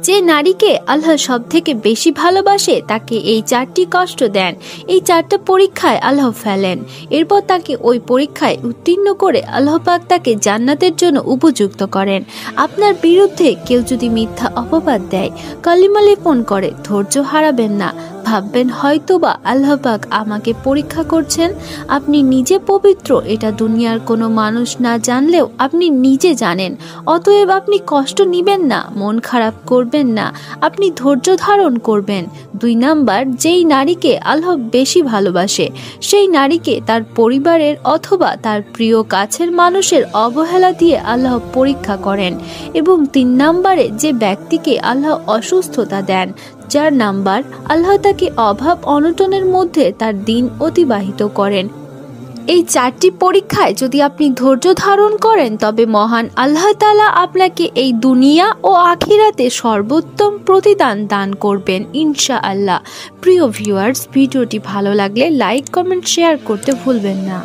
যে নারীকে আল্লাহ সব থেকে বেশি ভালোবাসে তাকে এই 4টি কষ্ট দেন। এই 4টা পরীক্ষায় আল্লাহ ফেলেন। এরপর তাকে ওই পরীক্ষায় উত্তীর্ণ করে আল্লাহ পাক তাকে জান্নাতের জন্য উপযুক্ত করেন। আপনার বিরুদ্ধে কেউ যদি মিথ্যা অপবাদ দেয়, কালিমা লেপন করে, ধৈর্য হারাবেন না। ভাববেন হয়তোবা আল্লাহ পাক আমাকে পরীক্ষা করছেন। আপনি নিজে পবিত্র, এটা দুনিয়ার কোনো মানুষ না জানলেও আপনি নিজে জানেন। অতএব আপনি কষ্ট নিবেন না, মন খারাপ করবেন না, আপনি ধৈর্য ধারণ করবেন। 2 নাম্বার, যেই নারীকে আল্লাহ বেশি ভালোবাসে সেই নারীকে তার পরিবারের অথবা তার প্রিয় কাছের মানুষের অবহেলা দিয়ে আল্লাহ পরীক্ষা করেন। এবং 3 নাম্বারে, যে ব্যক্তিকে আল্লাহ অসুস্থতা দেন। 4 নাম্বার, আল্লাহ তাকে অভাব অনটনের মধ্যে তার দিন অতিবাহিত করেন। এই 4টি পরীক্ষায় যদি আপনি ধৈর্য ধারণ করেন তবে মহান আল্লাহ তাআলা আপনাকে এই দুনিয়া ও আখিরাতে সর্বোত্তম প্রতিদান দান করবেন ইনশাআল্লাহ। প্রিয় ভিউয়ার্স, ভিডিওটি ভালো লাগলে লাইক, কমেন্ট, শেয়ার করতে ভুলবেন না।